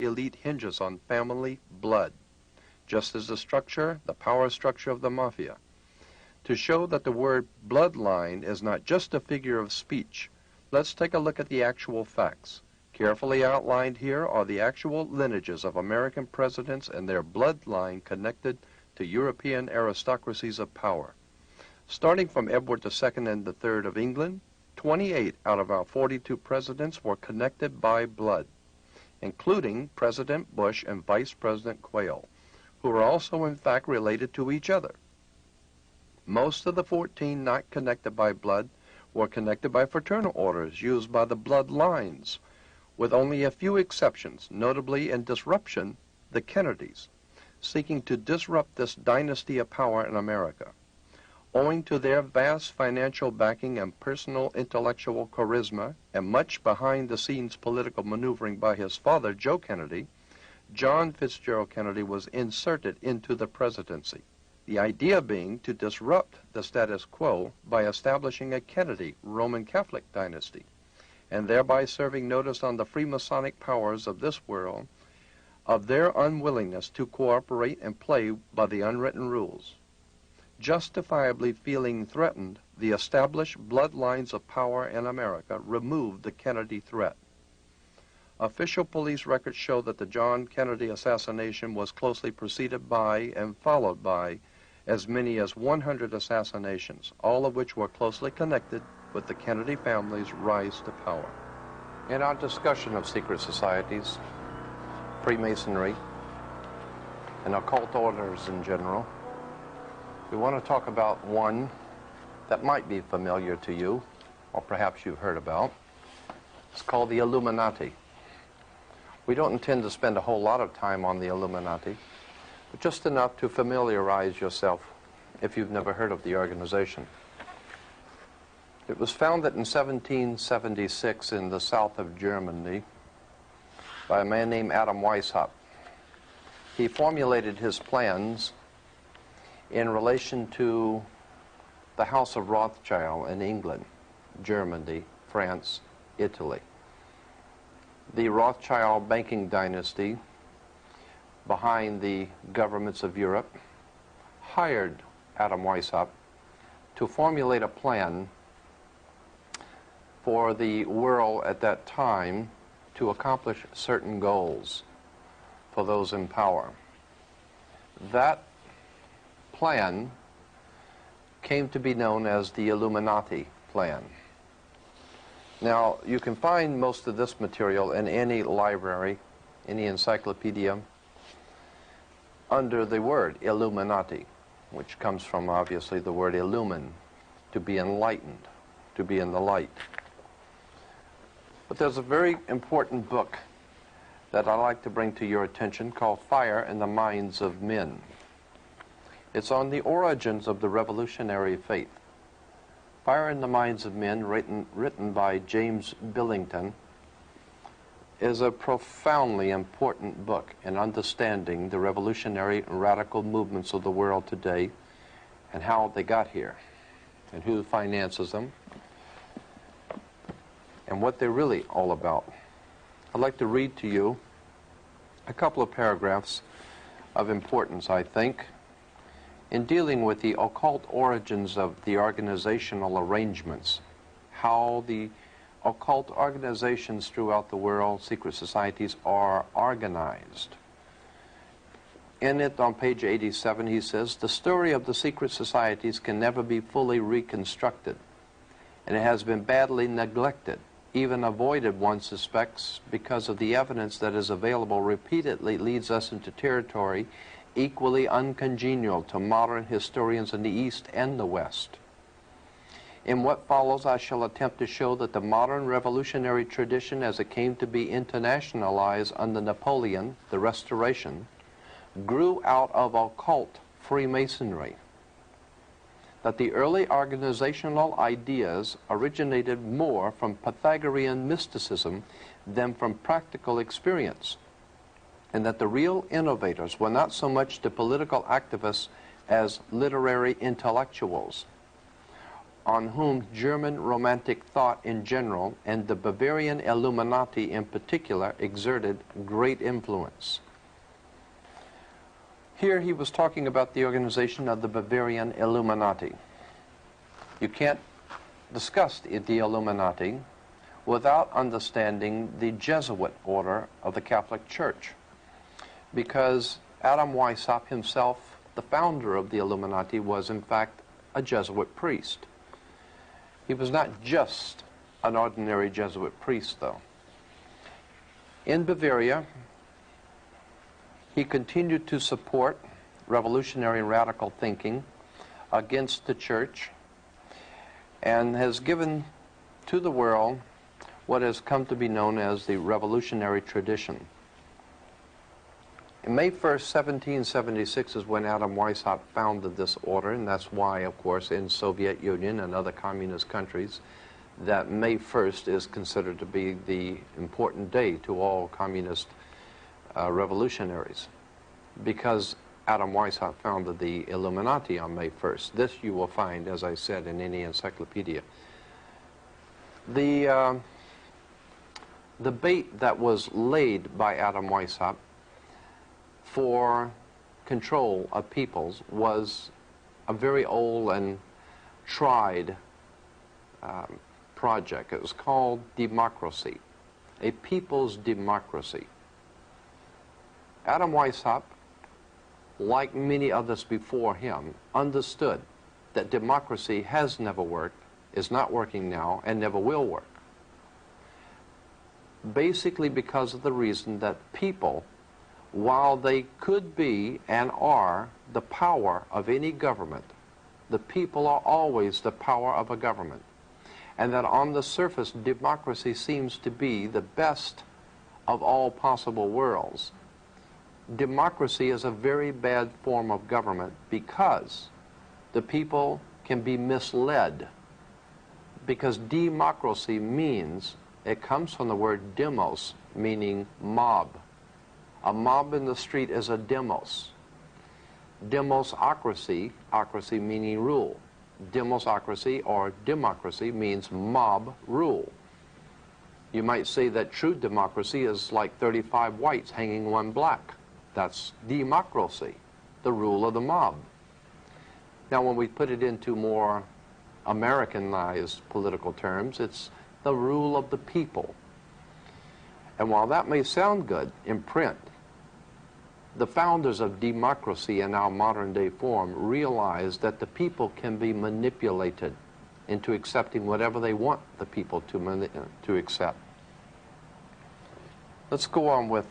elite hinges on family blood, just as the power structure of the mafia. To show that the word bloodline is not just a figure of speech, let's take a look at the actual facts. Carefully outlined here are the actual lineages of American presidents and their bloodline connected to European aristocracies of power. Starting from Edward II and III of England, 28 out of our 42 presidents were connected by blood, including President Bush and Vice President Quayle, who were also in fact related to each other. Most of the 14 not connected by blood were connected by fraternal orders used by the bloodlines, with only a few exceptions, notably in disruption, the Kennedys, seeking to disrupt this dynasty of power in America. Owing to their vast financial backing and personal intellectual charisma and much behind-the-scenes political maneuvering by his father, Joe Kennedy, John Fitzgerald Kennedy was inserted into the presidency. The idea being to disrupt the status quo by establishing a Kennedy Roman Catholic dynasty, and thereby serving notice on the Freemasonic powers of this world of their unwillingness to cooperate and play by the unwritten rules. Justifiably feeling threatened, the established bloodlines of power in America removed the Kennedy threat. Official police records show that the John Kennedy assassination was closely preceded by and followed by as many as 100 assassinations, all of which were closely connected with the Kennedy family's rise to power. In our discussion of secret societies, Freemasonry, and occult orders in general, we want to talk about one that might be familiar to you, or perhaps you've heard about. It's called the Illuminati. We don't intend to spend a whole lot of time on the Illuminati, but just enough to familiarize yourself if you've never heard of the organization. It was founded in 1776 in the south of Germany by a man named Adam Weishaupt. He formulated his plans in relation to the House of Rothschild in England, Germany, France, Italy. The Rothschild banking dynasty behind the governments of Europe hired Adam Weishaupt to formulate a plan for the world at that time to accomplish certain goals for those in power. That plan came to be known as the Illuminati plan. Now, you can find most of this material in any library, any encyclopedia, under the word Illuminati, which comes from, obviously, the word illumine, to be enlightened, to be in the light. But there's a very important book that I'd like to bring to your attention called Fire in the Minds of Men. It's on the origins of the revolutionary faith. Fire in the Minds of Men, written by James Billington, is a profoundly important book in understanding the revolutionary and radical movements of the world today and how they got here and who finances them and what they're really all about. I'd like to read to you a couple of paragraphs of importance, I think, in dealing with the occult origins of the organizational arrangements, how the occult organizations throughout the world, secret societies, are organized. In it, on page 87, he says, "The story of the secret societies can never be fully reconstructed, and it has been badly neglected, even avoided, one suspects, because of the evidence that is available repeatedly leads us into territory equally uncongenial to modern historians in the East and the West. In what follows, I shall attempt to show that the modern revolutionary tradition as it came to be internationalized under Napoleon, the Restoration, grew out of occult Freemasonry, that the early organizational ideas originated more from Pythagorean mysticism than from practical experience, and that the real innovators were not so much the political activists as literary intellectuals. on whom German Romantic thought in general and the Bavarian Illuminati in particular exerted great influence. Here he was talking about the organization of the Bavarian Illuminati. You can't discuss the Illuminati without understanding the Jesuit order of the Catholic Church, because Adam Weishaupt himself, the founder of the Illuminati, was in fact a Jesuit priest. He was not just an ordinary Jesuit priest, though. In Bavaria, he continued to support revolutionary and radical thinking against the church, and has given to the world what has come to be known as the revolutionary tradition. May 1st, 1776 is when Adam Weishaupt founded this order, and that's why, of course, in Soviet Union and other communist countries, that May 1st is considered to be the important day to all communist revolutionaries, because Adam Weishaupt founded the Illuminati on May 1st. This you will find, as I said, in any encyclopedia. The bait that was laid by Adam Weishaupt for control of peoples was a very old and tried project. It was called democracy, a people's democracy. Adam Weishaupt, like many others before him, understood that democracy has never worked, is not working now, and never will work. Basically because of the reason that people, while they could be and are the power of any government, the people are always the power of a government. And that on the surface, democracy seems to be the best of all possible worlds. Democracy is a very bad form of government because the people can be misled. Because democracy means, it comes from the word demos, meaning mob. A mob in the street is a demos. Demosocracy, ocracy meaning rule. Demosocracy or democracy means mob rule. You might say that true democracy is like 35 whites hanging one black. That's democracy, the rule of the mob. Now when we put it into more Americanized political terms, it's the rule of the people. And while that may sound good in print, the founders of democracy in our modern day form realized that the people can be manipulated into accepting whatever they want the people to accept. Let's go on with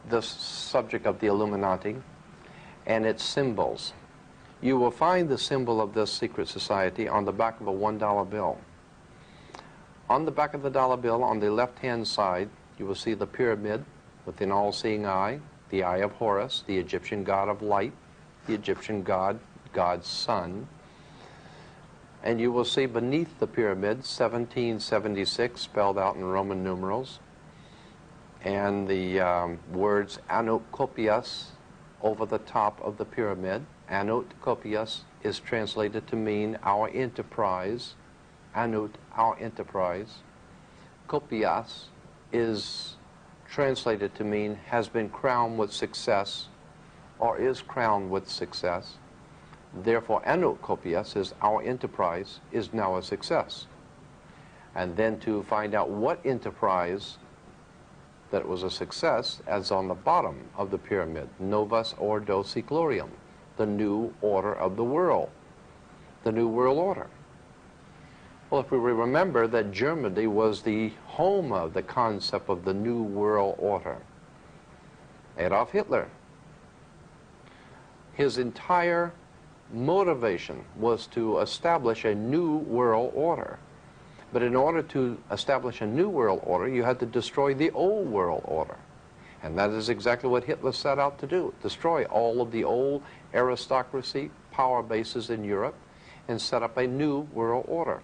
this subject of the Illuminati and its symbols. You will find the symbol of this secret society on the back of a $1 bill. On the back of the dollar bill, on the left-hand side, you will see the pyramid with an all-seeing eye, the eye of Horus, the Egyptian god of light, the Egyptian god, God's son. And you will see beneath the pyramid 1776 spelled out in Roman numerals, and the words Anut Kopias over the top of the pyramid. Anut Kopias is translated to mean our enterprise. Anut, our enterprise. Kopias is translated to mean has been crowned with success or is crowned with success. Therefore, Anut Kopias is our enterprise is now a success. And then to find out what enterprise that it was a success, as on the bottom of the pyramid, Novus Ordo Seclorum, the new order of the world, the new world order. Well, if we remember that Germany was the home of the concept of the new world order, Adolf Hitler, his entire motivation was to establish a new world order. But in order to establish a new world order, you had to destroy the old world order. And that is exactly what Hitler set out to do, destroy all of the old aristocracy, power bases in Europe, and set up a new world order.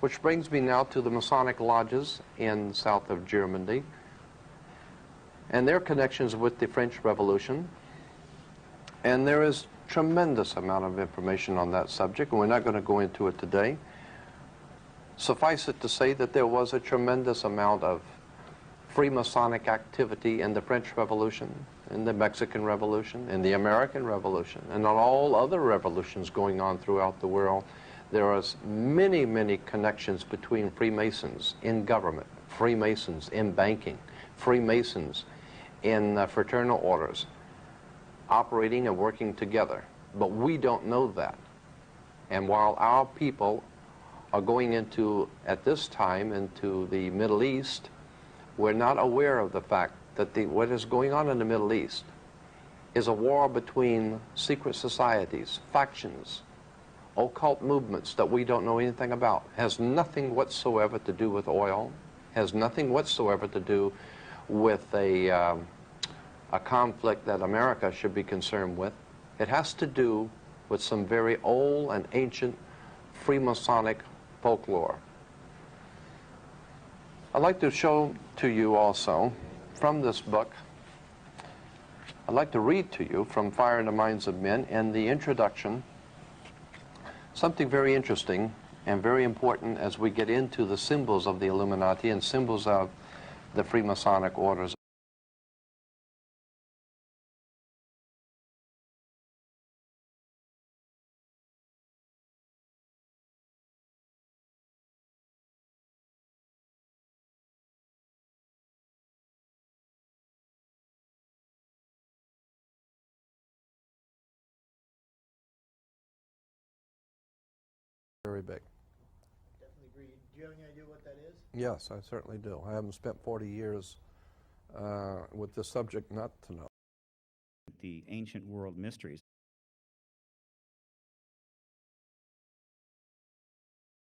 Which brings me now to the Masonic lodges in south of Germany and their connections with the French Revolution. And there is tremendous amount of information on that subject, and we're not going to go into it today. Suffice it to say that there was a tremendous amount of Freemasonic activity in the French Revolution, in the Mexican Revolution, in the American Revolution, and on all other revolutions going on throughout the world. There are many, many connections between Freemasons in government, Freemasons in banking, Freemasons in fraternal orders, operating and working together. But we don't know that. And while our people are going into, at this time, into the Middle East, we're not aware of the fact that what is going on in the Middle East is a war between secret societies, factions, occult movements that we don't know anything about. Has nothing whatsoever to do with oil, has nothing whatsoever to do with a conflict that America should be concerned with. It has to do with some very old and ancient Freemasonic folklore. I'd like to show to you also from this book, I'd like to read to you from Fire in the Minds of Men in the introduction something very interesting and very important as we get into the symbols of the Illuminati and symbols of the Freemasonic orders. Very big. Definitely agree. Do you have any idea what that is? Yes, I certainly do. I haven't spent 40 years with this subject not to know. The ancient world mysteries.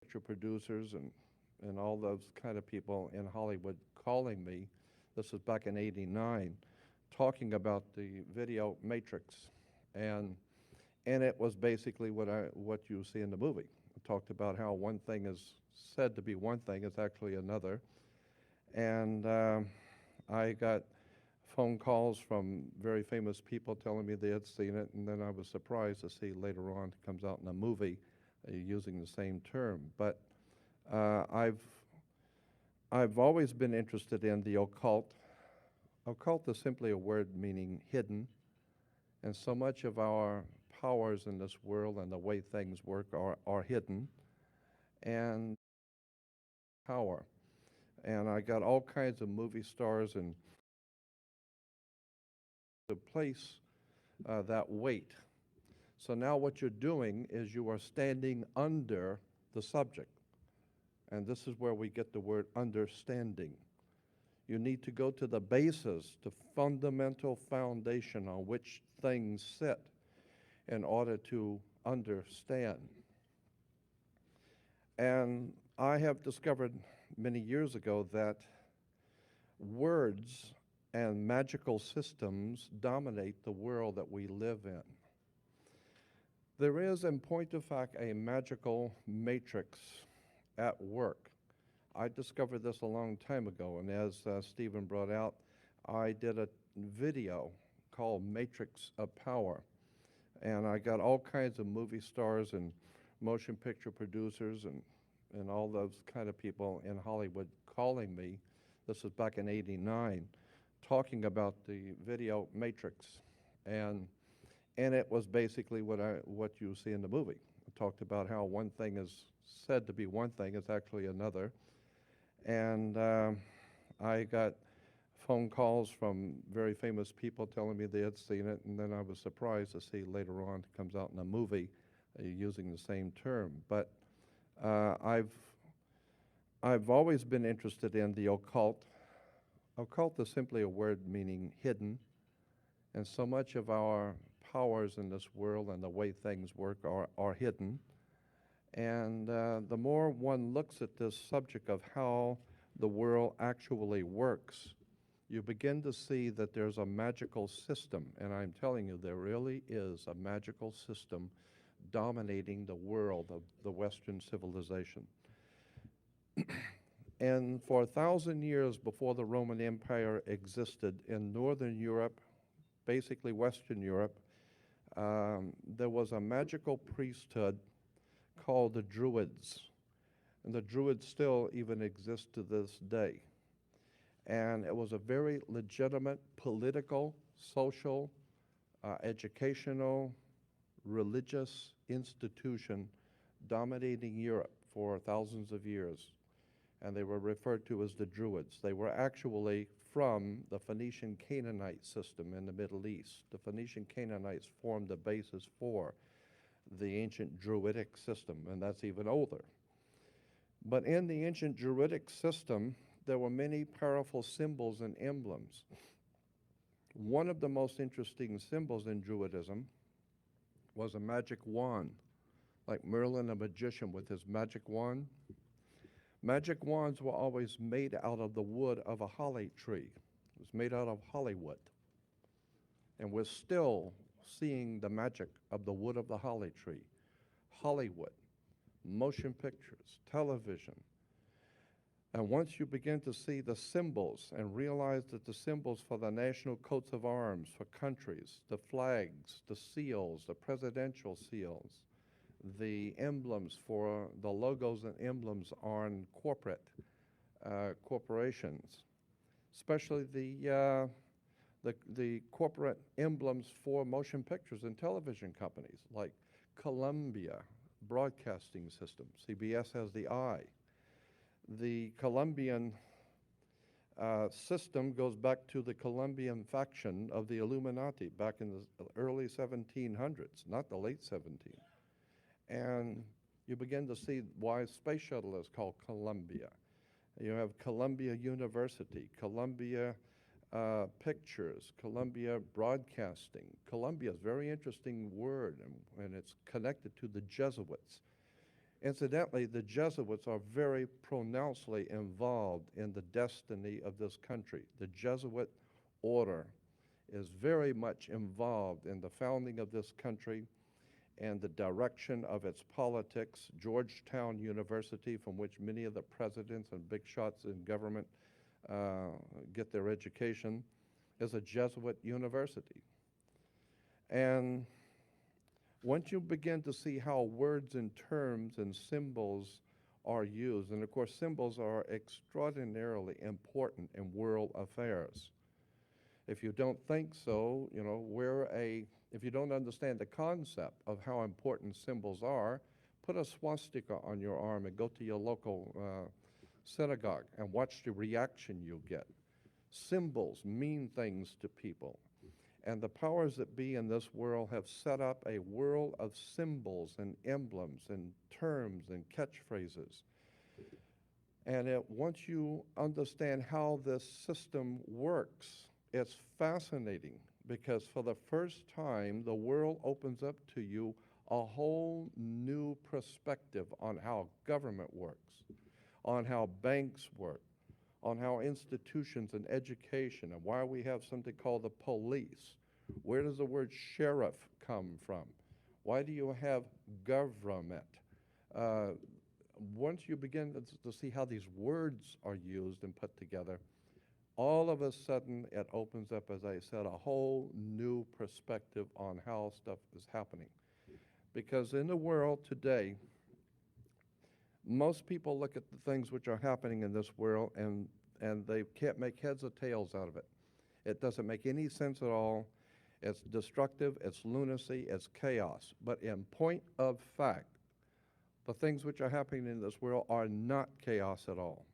Picture producers and all those kind of people in Hollywood calling me, this was back in '89, talking about the video Matrix, and it was basically what you see in the movie. It talked about how one thing is said to be one thing, it's actually another, and I got phone calls from very famous people telling me they had seen it, and then I was surprised to see later on it comes out in a movie using the same term. But I've always been interested in the occult. Occult is simply a word meaning hidden, and so much of our powers in this world and the way things work are hidden, and power. And I got all kinds of movie stars and to place that weight. So now what you're doing is you are standing under the subject. And this is where we get the word understanding. You need to go to the basis, the fundamental foundation on which things sit in order to understand. And I have discovered many years ago that words and magical systems dominate the world that we live in. There is, in point of fact, a magical matrix at work. I discovered this a long time ago, and as Stephen brought out, I did a video called Matrix of Power, and I got all kinds of movie stars and motion picture producers and all those kind of people in Hollywood calling me, this was back in '89, talking about the video Matrix, and it was basically what you see in the movie. It talked about how one thing is said to be one thing, it's actually another, and I got phone calls from very famous people telling me they had seen it, and then I was surprised to see later on it comes out in a movie using the same term. But I've always been interested in the occult. Occult is simply a word meaning hidden, and so much of our powers in this world and the way things work are hidden. And the more one looks at this subject of how the world actually works, you begin to see that there's a magical system, and I'm telling you, there really is a magical system dominating the world of the Western civilization. And for 1,000 years before the Roman Empire existed in Northern Europe, basically Western Europe, There was a magical priesthood called the Druids, and the Druids still even exist to this day. And it was a very legitimate political, social, educational, religious institution dominating Europe for thousands of years. And they were referred to as the Druids. They were actually from the Phoenician Canaanite system in the Middle East. The Phoenician Canaanites formed the basis for the ancient Druidic system, and that's even older. But in the ancient Druidic system, there were many powerful symbols and emblems. One of the most interesting symbols in Druidism was a magic wand, like Merlin, a magician with his magic wand. Magic wands were always made out of the wood of a holly tree. It was made out of hollywood. And we're still seeing the magic of the wood of the holly tree. Hollywood, motion pictures, television. And once you begin to see the symbols and realize that the symbols for the national coats of arms for countries, the flags, the seals, the presidential seals, the emblems for the logos and emblems on corporations, especially the corporate emblems for motion pictures and television companies like Columbia Broadcasting System. CBS has the eye. The Columbian system goes back to the Columbian faction of the Illuminati back in the early 1700s, not the late 1700s. And you begin to see why space shuttle is called Columbia. You have Columbia University, Columbia Pictures, Columbia Broadcasting. Columbia is a very interesting word, and it's connected to the Jesuits. Incidentally, the Jesuits are very pronouncedly involved in the destiny of this country. The Jesuit order is very much involved in the founding of this country and the direction of its politics. Georgetown University, from which many of the presidents and big shots in government get their education, is a Jesuit university. And once you begin to see how words and terms and symbols are used, and of course symbols are extraordinarily important in world affairs. If you don't think so, you know, if you don't understand the concept of how important symbols are, put a swastika on your arm and go to your local synagogue and watch the reaction you'll get. Symbols mean things to people. And the powers that be in this world have set up a world of symbols and emblems and terms and catchphrases. And once you understand how this system works, it's fascinating, because for the first time, the world opens up to you a whole new perspective on how government works, on how banks work, on how institutions and education, and why we have something called the police. Where does the word sheriff come from? Why do you have government? Once you begin to see how these words are used and put together, all of a sudden it opens up, as I said, a whole new perspective on how stuff is happening. Because in the world today, most people look at the things which are happening in this world and they can't make heads or tails out of it. It doesn't make any sense at all. It's destructive, it's lunacy, it's chaos. But in point of fact, the things which are happening in this world are not chaos at all.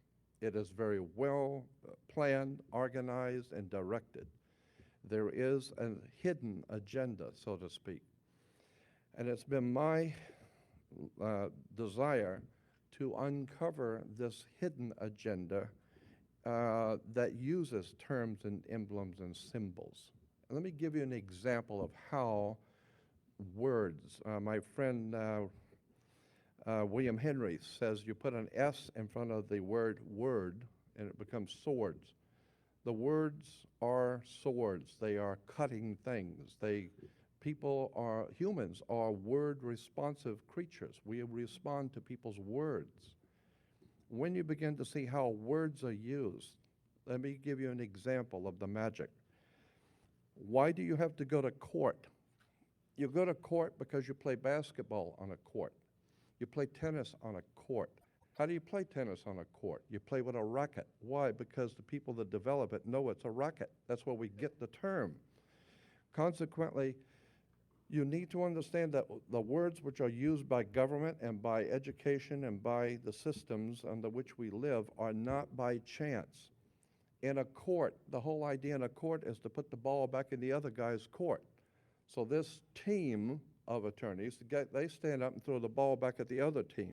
It is very well planned, organized, and directed. There is a hidden agenda, so to speak. And it's been my desire to uncover this hidden agenda that uses terms and emblems and symbols. Let me give you an example of how words, my friend William Henry says you put an S in front of the word word and it becomes swords. The words are swords. They are cutting things. Humans are word responsive creatures. We respond to people's words. When you begin to see how words are used, let me give you an example of the magic. Why do you have to go to court You go to court because you play basketball on a court. You play tennis on a court. How do you play tennis on a court? You play with a racket. Why? Because the people that develop it know it's a racket. That's where we get the term. Consequently, you need to understand that the words which are used by government and by education and by the systems under which we live are not by chance. In a court, the whole idea in a court is to put the ball back in the other guy's court. So this team of attorneys, they stand up and throw the ball back at the other team.